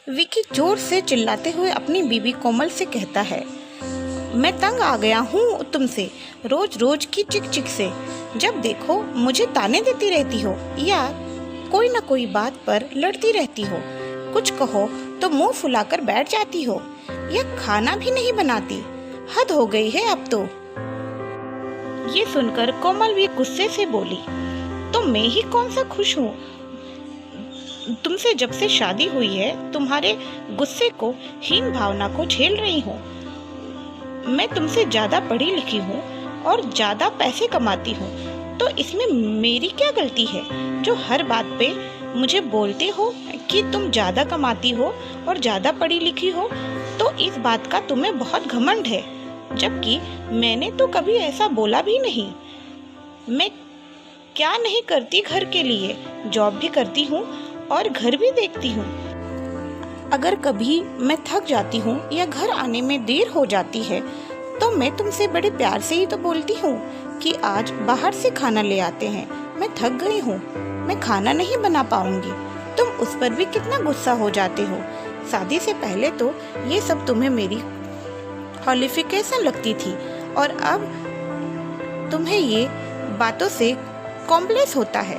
विकी जोर से चिल्लाते हुए अपनी बीवी कोमल से कहता है, मैं तंग आ गया हूँ तुमसे, रोज रोज की चिक चिक से। जब देखो मुझे ताने देती रहती हो या कोई न कोई बात पर लड़ती रहती हो। कुछ कहो तो मुंह फुलाकर बैठ जाती हो या खाना भी नहीं बनाती। हद हो गई है अब तो। ये सुनकर कोमल भी गुस्से से बोली, तो मैं ही कौन सा खुश हूँ? तुमसे जब से शादी हुई है तुम्हारे गुस्से को, हीन भावना को झेल रही हूँ। मैं तुमसे ज्यादा पढ़ी लिखी हूँ और ज्यादा पैसे कमाती हूँ, तो इसमें मेरी क्या गलती है जो हर बात पे मुझे बोलते हो कि तुम ज्यादा कमाती हो और ज्यादा पढ़ी लिखी हो, तो इस बात का तुम्हें बहुत घमंड है, जबकि मैंने तो कभी ऐसा बोला भी नहीं। मैं क्या नहीं करती घर के लिए, जॉब भी करती हूँ और घर भी देखती हूँ। अगर कभी मैं थक जाती हूँ या घर आने में देर हो जाती है तो मैं तुमसे बड़े प्यार से ही तो बोलती हूँ कि आज बाहर से खाना ले आते हैं, मैं थक गई हूँ, मैं खाना नहीं बना पाऊंगी। तुम उस पर भी कितना गुस्सा हो जाते हो। शादी से पहले तो ये सब तुम्हें मेरी क्वालिफिकेशन लगती थी और अब तुम्हें ये बातों से कॉम्प्लेक्स होता है,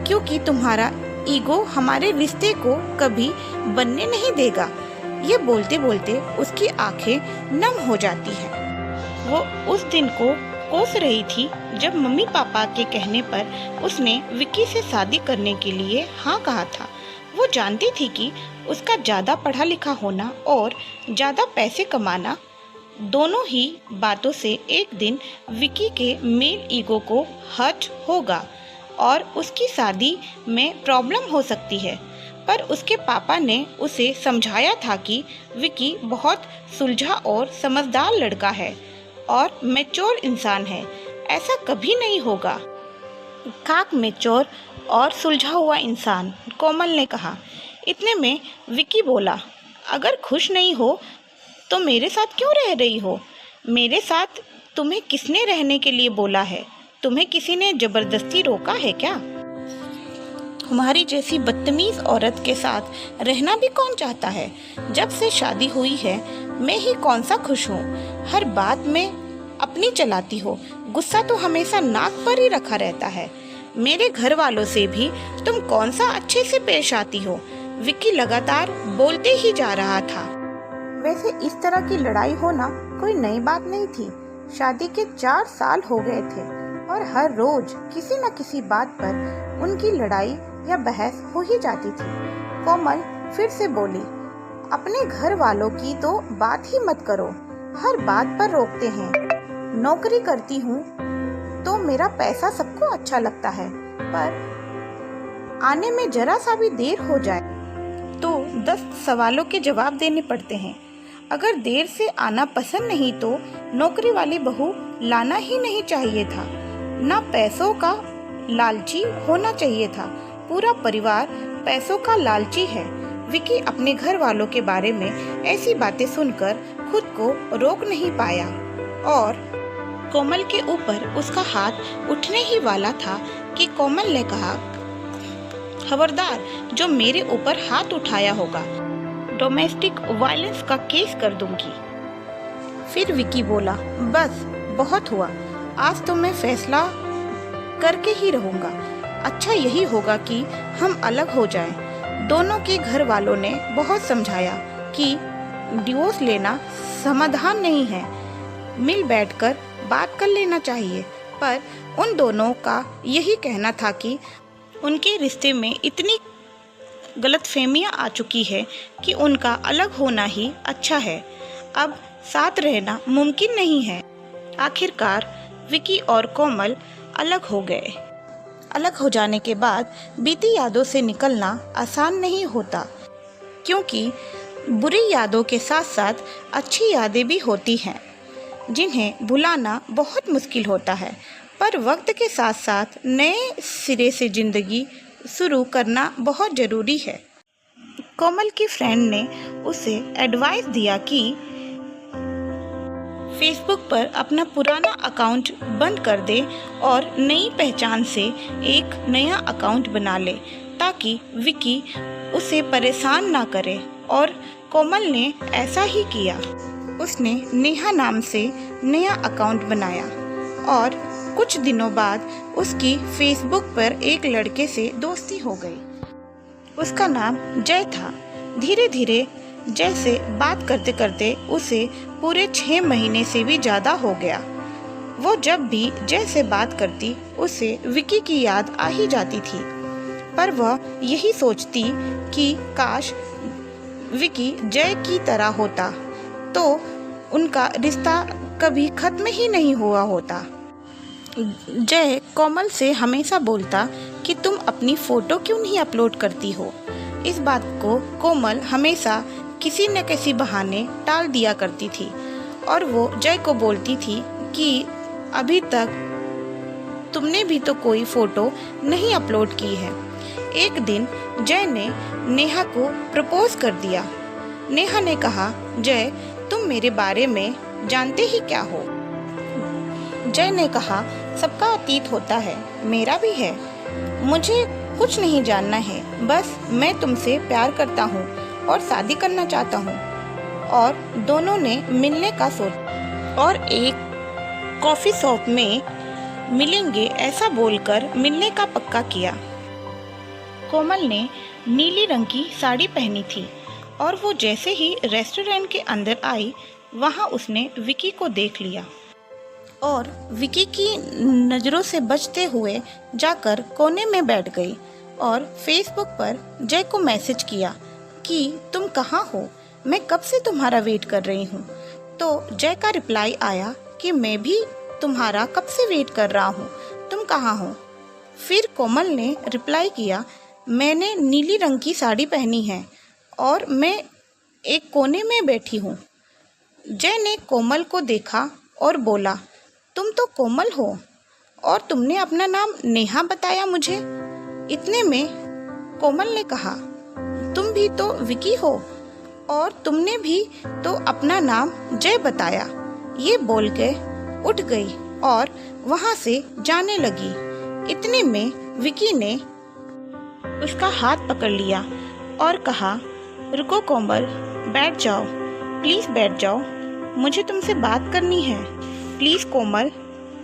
क्योंकि तुम्हारा ईगो हमारे रिश्ते को कभी बनने नहीं देगा। ये बोलते बोलते उसकी आंखें नम हो जाती हैं। वो उस दिन को कोस रही थी जब मम्मी पापा के कहने पर उसने विकी से शादी करने के लिए हाँ कहा था। वो जानती थी कि उसका ज़्यादा पढ़ा लिखा होना और ज़्यादा पैसे कमाना, दोनों ही बातों से एक दिन विकी के मेल ईगो को हर्ट होगा और उसकी शादी में प्रॉब्लम हो सकती है। पर उसके पापा ने उसे समझाया था कि विकी बहुत सुलझा और समझदार लड़का है और मैच्योर इंसान है, ऐसा कभी नहीं होगा। खाक मैच्योर और सुलझा हुआ इंसान, कोमल ने कहा। इतने में विकी बोला, अगर खुश नहीं हो तो मेरे साथ क्यों रह रही हो? मेरे साथ तुम्हें किसने रहने के लिए बोला है? तुम्हें किसी ने जबरदस्ती रोका है क्या? तुम्हारी जैसी बदतमीज औरत के साथ रहना भी कौन चाहता है? जब से शादी हुई है मैं ही कौन सा खुश हूँ। हर बात में अपनी चलाती हो, गुस्सा तो हमेशा नाक पर ही रखा रहता है। मेरे घर वालों से भी तुम कौन सा अच्छे से पेश आती हो? विकी लगातार बोलते ही जा रहा था। वैसे इस तरह की लड़ाई होना कोई नई बात नहीं थी। शादी के 4 साल हो गए थे और हर रोज किसी न किसी बात पर उनकी लड़ाई या बहस हो ही जाती थी। कोमल फिर से बोली, अपने घर वालों की तो बात ही मत करो, हर बात पर रोकते हैं। नौकरी करती हूँ तो मेरा पैसा सबको अच्छा लगता है, पर आने में जरा सा भी देर हो जाए तो 10 सवालों के जवाब देने पड़ते हैं। अगर देर से आना पसंद नहीं तो नौकरी वाली बहू लाना ही नहीं चाहिए था। ना पैसों का लालची होना चाहिए था। पूरा परिवार पैसों का लालची है। विकी अपने घर वालों के बारे में ऐसी बातें सुनकर खुद को रोक नहीं पाया और कोमल के ऊपर उसका हाथ उठने ही वाला था कि कोमल ने कहा, खबरदार, जो मेरे ऊपर हाथ उठाया होगा डोमेस्टिक वायलेंस का केस कर दूंगी। फिर विकी बोला, बस बहुत हुआ, आज तो मैं फैसला करके ही रहूंगा। अच्छा यही होगा कि हम अलग हो जाएं। दोनों के घर वालों ने बहुत समझाया कि डिवोर्स लेना समाधान नहीं है, मिल बैठकर बात कर लेना चाहिए, पर उन दोनों का यही कहना था कि उनके रिश्ते में इतनी गलतफहमियां आ चुकी है कि उनका अलग होना ही अच्छा है। अब साथ रहना मुमकिन नहीं है। आखिरकार विकी और कोमल अलग हो गए। अलग हो जाने के बाद बीती यादों से निकलना आसान नहीं होता, क्योंकि बुरी यादों के साथ साथ अच्छी यादें भी होती हैं जिन्हें भुलाना बहुत मुश्किल होता है। पर वक्त के साथ साथ नए सिरे से ज़िंदगी शुरू करना बहुत ज़रूरी है। कोमल की फ्रेंड ने उसे एडवाइस दिया कि फेसबुक पर अपना पुराना अकाउंट बंद कर दे और नई पहचान से एक नया अकाउंट बना ले, ताकि विकी उसे परेशान ना करे और कोमल ने ऐसा ही किया। उसने नेहा नाम से नया अकाउंट बनाया और कुछ दिनों बाद उसकी फेसबुक पर एक लड़के से दोस्ती हो गई। उसका नाम जय था। धीरे धीरे जय से बात करते करते उसे पूरे 6 महीने से भी ज़्यादा हो गया। वो जब भी जय से बात करती उसे विकी की याद आ ही जाती थी, पर वह यही सोचती कि काश विकी जय की तरह होता तो उनका रिश्ता कभी खत्म ही नहीं हुआ होता। जय कोमल से हमेशा बोलता कि तुम अपनी फ़ोटो क्यों नहीं अपलोड करती हो। इस बात को कोमल हमेशा किसी न किसी बहाने टाल दिया करती थी और वो जय को बोलती थी कि अभी तक तुमने भी तो कोई फ़ोटो नहीं अपलोड की है। एक दिन जय ने नेहा को प्रपोज कर दिया। नेहा ने कहा, जय तुम मेरे बारे में जानते ही क्या हो। जय ने कहा, सबका अतीत होता है, मेरा भी है, मुझे कुछ नहीं जानना है, बस मैं तुमसे प्यार करता हूँ और शादी करना चाहता हूँ। और दोनों ने मिलने का सोचा और एक कॉफ़ी शॉप में मिलेंगे ऐसा बोलकर मिलने का पक्का किया। कोमल ने नीली रंग की साड़ी पहनी थी और वो जैसे ही रेस्टोरेंट के अंदर आई वहाँ उसने विकी को देख लिया और विकी की नज़रों से बचते हुए जाकर कोने में बैठ गई और फेसबुक पर जय को मैसेज किया कि तुम कहाँ हो, मैं कब से तुम्हारा वेट कर रही हूँ। तो जय का रिप्लाई आया कि मैं भी तुम्हारा कब से वेट कर रहा हूँ, तुम कहाँ हो। फिर कोमल ने रिप्लाई किया, मैंने नीली रंग की साड़ी पहनी है और मैं एक कोने में बैठी हूँ। जय ने कोमल को देखा और बोला, तुम तो कोमल हो और तुमने अपना नाम नेहा बताया मुझे। इतने में कोमल ने कहा, तुम भी तो विकी हो और तुमने भी तो अपना नाम जय बताया। ये बोल के उठ गई और वहाँ से जाने लगी। इतने में विकी ने उसका हाथ पकड़ लिया और कहा, रुको कोमल, बैठ जाओ, प्लीज़ बैठ जाओ, मुझे तुमसे बात करनी है, प्लीज़ कोमल।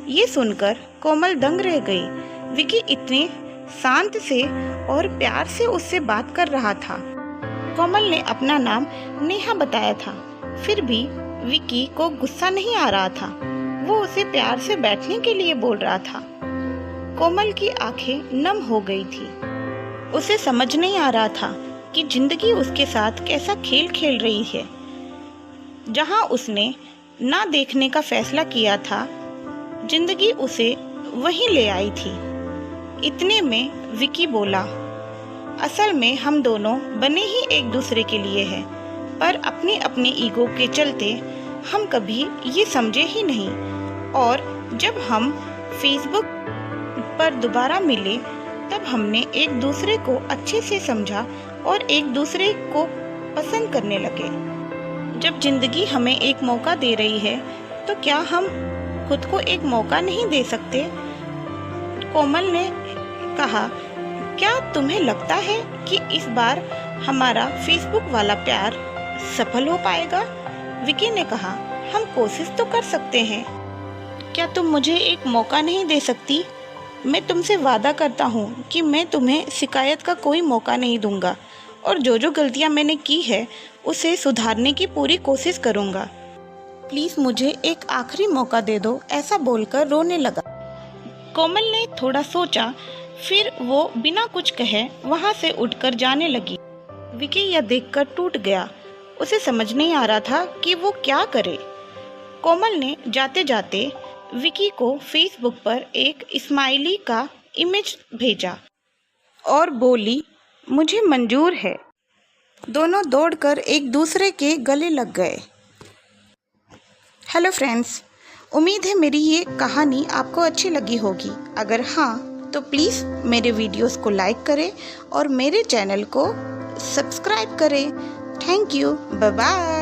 ये सुनकर कोमल दंग रह गई। विकी इतने शांत से और प्यार से उससे बात कर रहा था। कोमल ने अपना नाम नेहा बताया था, फिर भी विकी को गुस्सा नहीं आ रहा था। वो उसे प्यार से बैठने के लिए बोल रहा था। कोमल की आंखें नम हो गई थी। उसे समझ नहीं आ रहा था कि जिंदगी उसके साथ कैसा खेल खेल रही है। जहां उसने ना देखने का फैसला किया था, जिंदगी उसे वहीं ले आई थी। इतने में विकी बोला, असल में हम दोनों बने ही एक दूसरे के लिए हैं, पर अपनी अपनी ईगो के चलते हम कभी ये समझे ही नहीं। और जब हम फेसबुक पर दोबारा मिले तब हमने एक दूसरे को अच्छे से समझा और एक दूसरे को पसंद करने लगे। जब जिंदगी हमें एक मौका दे रही है तो क्या हम खुद को एक मौका नहीं दे सकते? कोमल ने कहा, क्या तुम्हें लगता है कि इस बार हमारा फेसबुक वाला प्यार सफल हो पाएगा? विकी ने कहा, हम कोशिश तो कर सकते हैं। क्या तुम मुझे एक मौका नहीं दे सकती? मैं तुमसे वादा करता हूँ कि मैं तुम्हें शिकायत का कोई मौका नहीं दूंगा और जो जो गलतियाँ मैंने की है उसे सुधारने की पूरी कोशिश करूँगा। प्लीज़ मुझे एक आखिरी मौका दे दो, ऐसा बोलकर रोने लगा। कोमल ने थोड़ा सोचा, फिर वो बिना कुछ कहे वहाँ से उठकर जाने लगी। विकी यह देखकर टूट गया। उसे समझ नहीं आ रहा था कि वो क्या करे। कोमल ने जाते जाते विकी को फेसबुक पर एक स्माइली का इमेज भेजा और बोली, मुझे मंजूर है। दोनों दौड़कर एक दूसरे के गले लग गए। हेलो फ्रेंड्स, उम्मीद है मेरी ये कहानी आपको अच्छी लगी होगी। अगर हाँ तो प्लीज़ मेरे वीडियोस को लाइक करें और मेरे चैनल को सब्सक्राइब करें। Thank you, bye bye.